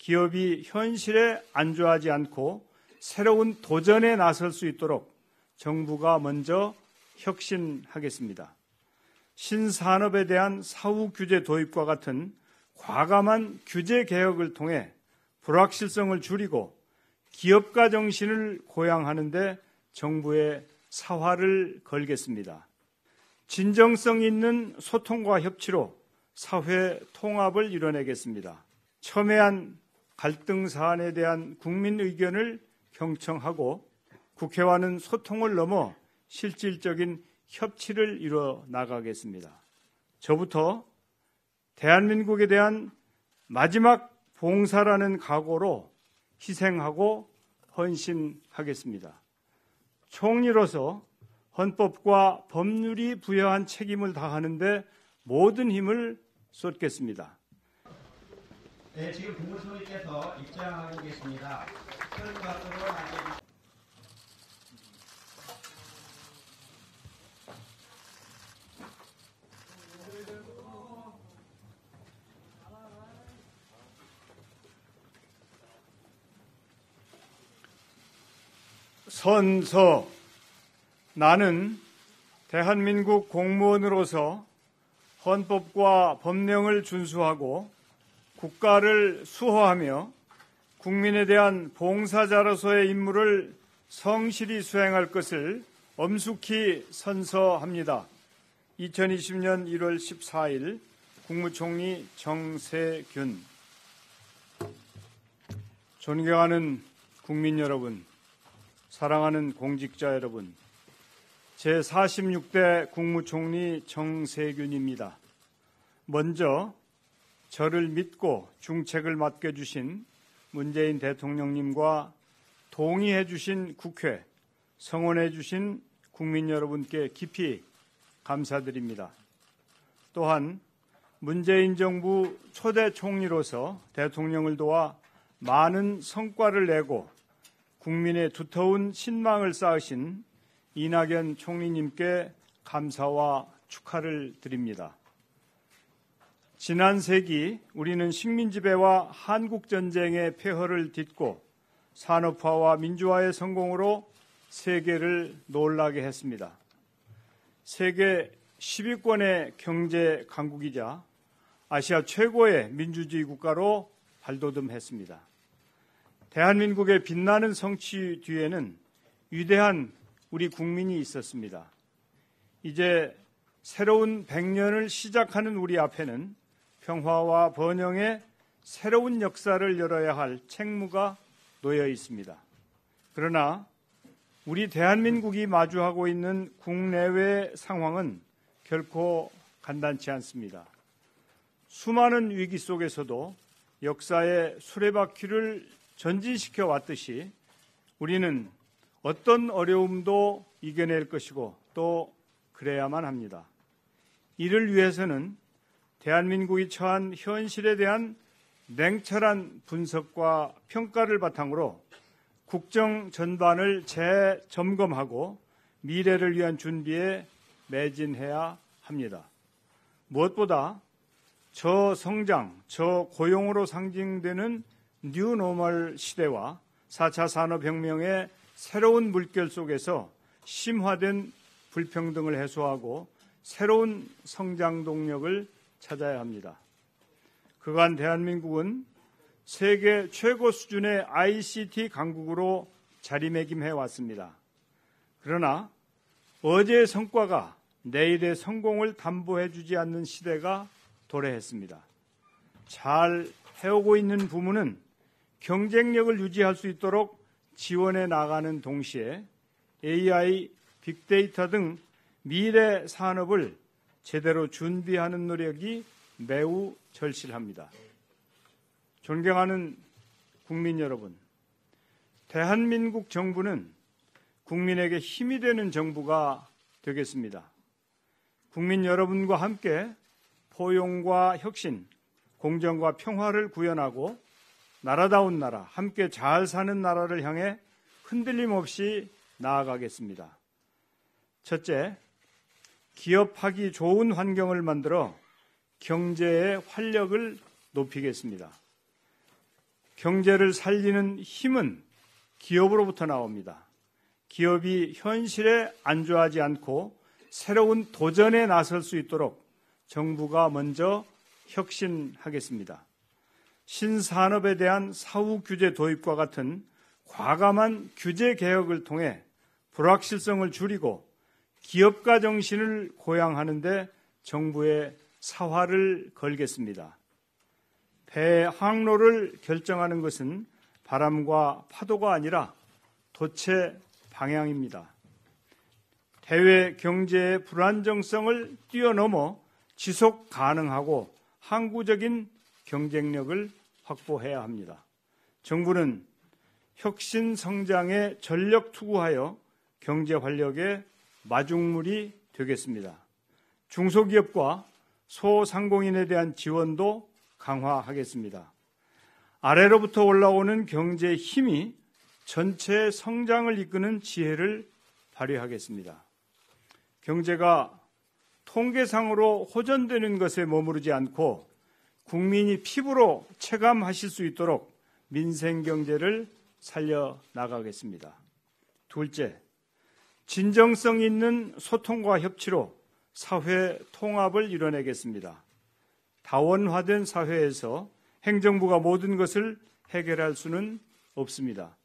기업이 현실에 안주하지 않고 새로운 도전에 나설 수 있도록 정부가 먼저 혁신하겠습니다. 신산업에 대한 사후 규제 도입과 같은 과감한 규제 개혁을 통해 불확실성을 줄이고 기업가 정신을 고양하는 데 정부의 사활을 걸겠습니다. 진정성 있는 소통과 협치로 사회 통합을 이뤄내겠습니다. 첨예한 갈등 사안에 대한 국민 의견을 경청하고 국회와는 소통을 넘어 실질적인 협치를 이뤄 나가겠습니다. 저부터 대한민국에 대한 마지막 봉사라는 각오로 희생하고 헌신하겠습니다. 총리로서 헌법과 법률이 부여한 책임을 다하는 데 모든 힘을 쏟겠습니다. 네, 지금 국무총리께서 입장하고 계십니다. 선서. 나는 대한민국 공무원으로서 헌법과 법령을 준수하고 국가를 수호하며 국민에 대한 봉사자로서의 임무를 성실히 수행할 것을 엄숙히 선서합니다. 2020년 1월 14일 국무총리 정세균. 존경하는 국민 여러분, 사랑하는 공직자 여러분, 제46대 국무총리 정세균입니다. 먼저 저를 믿고 중책을 맡겨주신 문재인 대통령님과 동의해 주신 국회, 성원해 주신 국민 여러분께 깊이 감사드립니다. 또한 문재인 정부 초대 총리로서 대통령을 도와 많은 성과를 내고 국민의 두터운 신망을 쌓으신 이낙연 총리님께 감사와 축하를 드립니다. 지난 세기 우리는 식민지배와 한국전쟁의 폐허를 딛고 산업화와 민주화의 성공으로 세계를 놀라게 했습니다. 세계 10위권의 경제 강국이자 아시아 최고의 민주주의 국가로 발돋움했습니다. 대한민국의 빛나는 성취 뒤에는 위대한 우리 국민이 있었습니다. 이제 새로운 100년을 시작하는 우리 앞에는 평화와 번영의 새로운 역사를 열어야 할 책무가 놓여 있습니다. 그러나 우리 대한민국이 마주하고 있는 국내외 상황은 결코 간단치 않습니다. 수많은 위기 속에서도 역사의 수레바퀴를 전진시켜 왔듯이 우리는 어떤 어려움도 이겨낼 것이고 또 그래야만 합니다. 이를 위해서는 대한민국이 처한 현실에 대한 냉철한 분석과 평가를 바탕으로 국정 전반을 재점검하고 미래를 위한 준비에 매진해야 합니다. 무엇보다 저성장, 저고용으로 상징되는 뉴노멀 시대와 4차 산업혁명의 새로운 물결 속에서 심화된 불평등을 해소하고 새로운 성장 동력을 찾아야 합니다. 그간 대한민국은 세계 최고 수준의 ICT 강국으로 자리매김해 왔습니다. 그러나 어제의 성과가 내일의 성공을 담보해 주지 않는 시대가 도래했습니다. 잘 해오고 있는 부문은 경쟁력을 유지할 수 있도록 지원해 나가는 동시에 AI, 빅데이터 등 미래 산업을 제대로 준비하는 노력이 매우 절실합니다. 존경하는 국민 여러분, 대한민국 정부는 국민에게 힘이 되는 정부가 되겠습니다. 국민 여러분과 함께 포용과 혁신, 공정과 평화를 구현하고 나라다운 나라, 함께 잘 사는 나라를 향해 흔들림 없이 나아가겠습니다. 첫째, 기업하기 좋은 환경을 만들어 경제의 활력을 높이겠습니다. 경제를 살리는 힘은 기업으로부터 나옵니다. 기업이 현실에 안주하지 않고 새로운 도전에 나설 수 있도록 정부가 먼저 혁신하겠습니다. 신산업에 대한 사후 규제 도입과 같은 과감한 규제 개혁을 통해 불확실성을 줄이고 기업가 정신을 고양하는 데 정부의 사활을 걸겠습니다. 배 항로를 결정하는 것은 바람과 파도가 아니라 돛의 방향입니다. 대외 경제의 불안정성을 뛰어넘어 지속 가능하고 항구적인 경쟁력을 확보해야 합니다. 정부는 혁신 성장에 전력 투구하여 경제 활력의 마중물이 되겠습니다. 중소기업과 소상공인에 대한 지원도 강화하겠습니다. 아래로부터 올라오는 경제의 힘이 전체의 성장을 이끄는 지혜를 발휘하겠습니다. 경제가 통계상으로 호전되는 것에 머무르지 않고 국민이 피부로 체감하실 수 있도록 민생경제를 살려나가겠습니다. 둘째, 진정성 있는 소통과 협치로 사회 통합을 이뤄내겠습니다. 다원화된 사회에서 행정부가 모든 것을 해결할 수는 없습니다.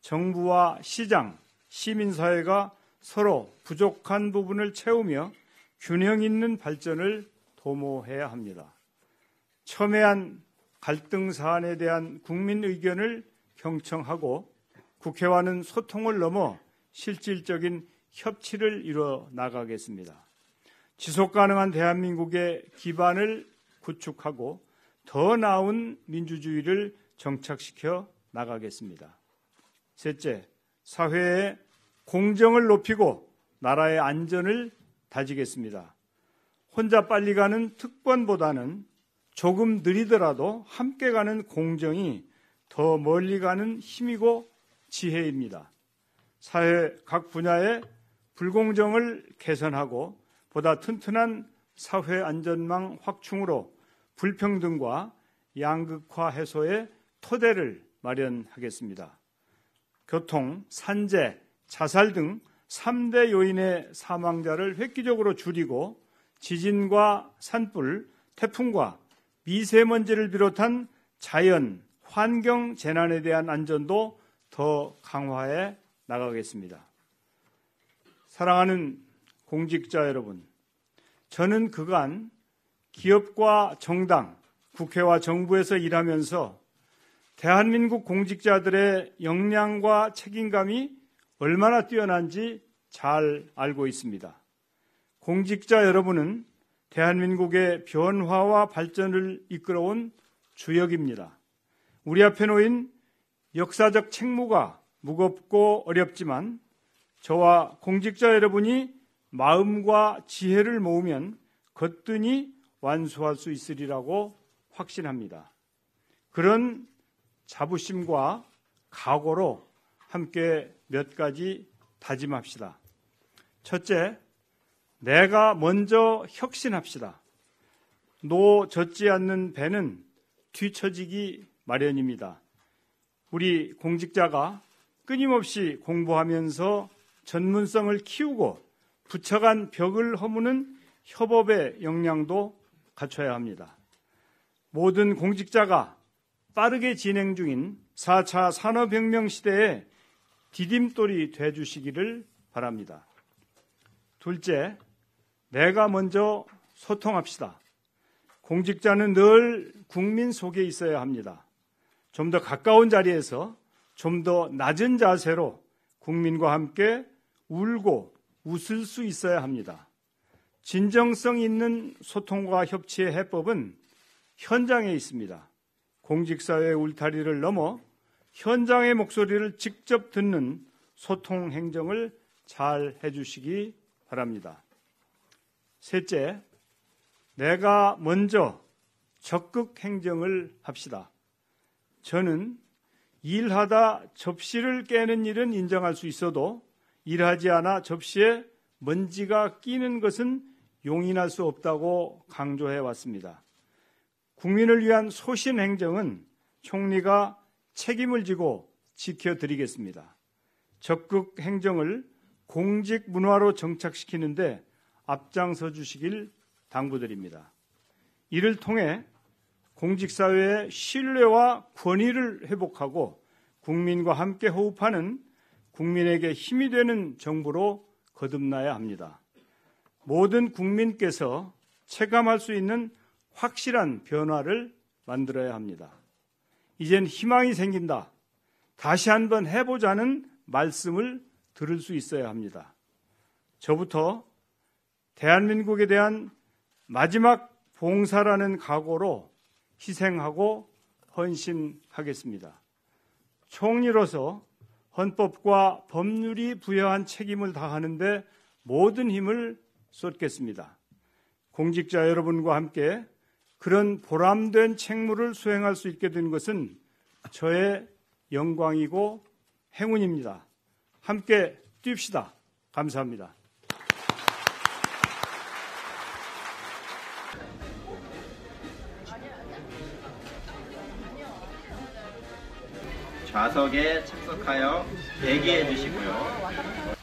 정부와 시장, 시민사회가 서로 부족한 부분을 채우며 균형 있는 발전을 도모해야 합니다. 첨예한 갈등 사안에 대한 국민 의견을 경청하고 국회와는 소통을 넘어 실질적인 협치를 이뤄 나가겠습니다. 지속가능한 대한민국의 기반을 구축하고 더 나은 민주주의를 정착시켜 나가겠습니다. 셋째, 사회의 공정을 높이고 나라의 안전을 다지겠습니다. 혼자 빨리 가는 특권보다는 조금 느리더라도 함께 가는 공정이 더 멀리 가는 힘이고 지혜입니다. 사회 각 분야의 불공정을 개선하고 보다 튼튼한 사회 안전망 확충으로 불평등과 양극화 해소의 토대를 마련하겠습니다. 교통, 산재, 자살 등 3대 요인의 사망자를 획기적으로 줄이고 지진과 산불, 태풍과 미세먼지를 비롯한 자연, 환경 재난에 대한 안전도 더 강화해 나가겠습니다. 사랑하는 공직자 여러분, 저는 그간 기업과 정당, 국회와 정부에서 일하면서 대한민국 공직자들의 역량과 책임감이 얼마나 뛰어난지 잘 알고 있습니다. 공직자 여러분은 대한민국의 변화와 발전을 이끌어온 주역입니다. 우리 앞에 놓인 역사적 책무가 무겁고 어렵지만 저와 공직자 여러분이 마음과 지혜를 모으면 거뜬히 완수할 수 있으리라고 확신합니다. 그런 자부심과 각오로 함께 몇 가지 다짐합시다. 첫째, 내가 먼저 혁신합시다. 노 젓지 않는 배는 뒤처지기 마련입니다. 우리 공직자가 끊임없이 공부하면서 전문성을 키우고 부처간 벽을 허무는 협업의 역량도 갖춰야 합니다. 모든 공직자가 빠르게 진행 중인 4차 산업혁명 시대에 디딤돌이 되어주시기를 바랍니다. 둘째, 내가 먼저 소통합시다. 공직자는 늘 국민 속에 있어야 합니다. 좀 더 가까운 자리에서 좀 더 낮은 자세로 국민과 함께 울고 웃을 수 있어야 합니다. 진정성 있는 소통과 협치의 해법은 현장에 있습니다. 공직사회의 울타리를 넘어 현장의 목소리를 직접 듣는 소통 행정을 잘 해주시기 바랍니다. 셋째, 내가 먼저 적극 행정을 합시다. 저는 일하다 접시를 깨는 일은 인정할 수 있어도 일하지 않아 접시에 먼지가 끼는 것은 용인할 수 없다고 강조해 왔습니다. 국민을 위한 소신 행정은 총리가 책임을 지고 지켜드리겠습니다. 적극 행정을 공직 문화로 정착시키는데 앞장서 주시길 당부드립니다. 이를 통해 공직사회의 신뢰와 권위를 회복하고 국민과 함께 호흡하는 국민에게 힘이 되는 정부로 거듭나야 합니다. 모든 국민께서 체감할 수 있는 확실한 변화를 만들어야 합니다. 이젠 희망이 생긴다. 다시 한번 해보자는 말씀을 들을 수 있어야 합니다. 저부터 대한민국에 대한 마지막 봉사라는 각오로 희생하고 헌신하겠습니다. 총리로서 헌법과 법률이 부여한 책임을 다하는데 모든 힘을 쏟겠습니다. 공직자 여러분과 함께 그런 보람된 책무를 수행할 수 있게 된 것은 저의 영광이고 행운입니다. 함께 뜁시다. 감사합니다. 좌석에 착석하여 대기해 주시고요.